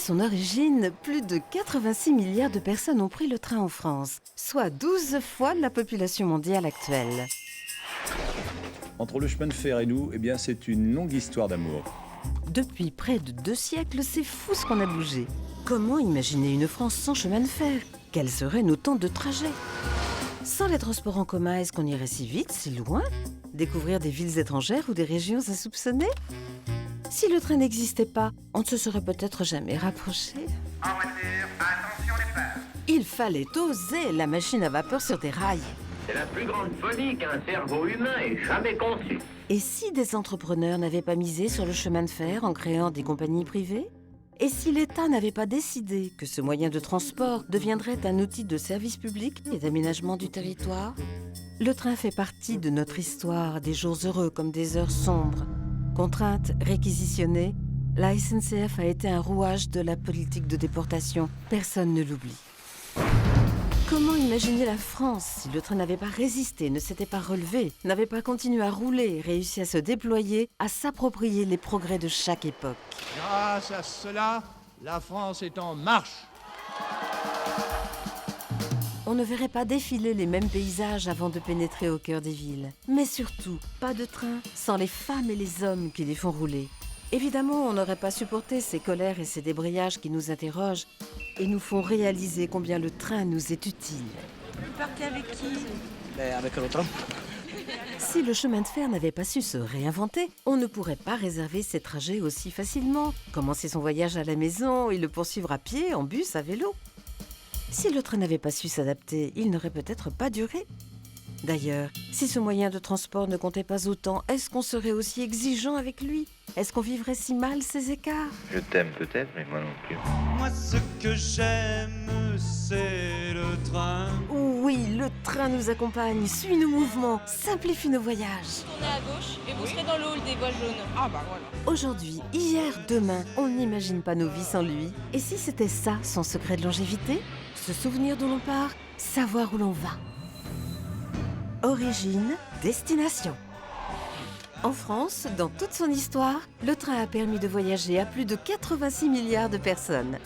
son origine, plus de 86 milliards de personnes ont pris le train en France, soit 12 fois la population mondiale actuelle. Entre le chemin de fer et nous, eh bien, c'est une longue histoire d'amour. Depuis près de 2 siècles, c'est fou ce qu'on a bougé. Comment imaginer une France sans chemin de fer? Quels seraient nos temps de trajet? Sans les transports en commun, est-ce qu'on irait si vite, si loin? Découvrir des villes étrangères ou des régions insoupçonnées? Si le train n'existait pas, on ne se serait peut-être jamais rapproché. En voiture, attention les phares. Il fallait oser la machine à vapeur sur des rails. C'est la plus grande folie qu'un cerveau humain ait jamais conçue. Et si des entrepreneurs n'avaient pas misé sur le chemin de fer en créant des compagnies privées? Et si l'État n'avait pas décidé que ce moyen de transport deviendrait un outil de service public et d'aménagement du territoire? Le train fait partie de notre histoire, des jours heureux comme des heures sombres. Contrainte, réquisitionnée, la SNCF a été un rouage de la politique de déportation. Personne ne l'oublie. Comment imaginer la France si le train n'avait pas résisté, ne s'était pas relevé, n'avait pas continué à rouler, réussi à se déployer, à s'approprier les progrès de chaque époque? Grâce à cela, la France est en marche. On ne verrait pas défiler les mêmes paysages avant de pénétrer au cœur des villes. Mais surtout, pas de train sans les femmes et les hommes qui les font rouler. Évidemment, on n'aurait pas supporté ces colères et ces débrayages qui nous interrogent et nous font réaliser combien le train nous est utile. Vous partez avec qui? Avec le train. Si le chemin de fer n'avait pas su se réinventer, on ne pourrait pas réserver ses trajets aussi facilement, commencer son voyage à la maison et le poursuivre à pied, en bus, à vélo. Si le train n'avait pas su s'adapter, il n'aurait peut-être pas duré. D'ailleurs, si ce moyen de transport ne comptait pas autant, est-ce qu'on serait aussi exigeant avec lui? Est-ce qu'on vivrait si mal ces écarts? Je t'aime peut-être, mais moi non plus. Moi ce que j'aime, c'est le train. Oui, le train nous accompagne, suit nos mouvements, simplifie nos voyages. Tournez à gauche et vous serez dans le hall des voies jaunes. Ah bah voilà. Aujourd'hui, hier, demain, on n'imagine pas nos vies sans lui. Et si c'était ça, son secret de longévité? Se souvenir d'où l'on part, savoir où l'on va. Origine, destination. En France, dans toute son histoire, le train a permis de voyager à plus de 86 milliards de personnes.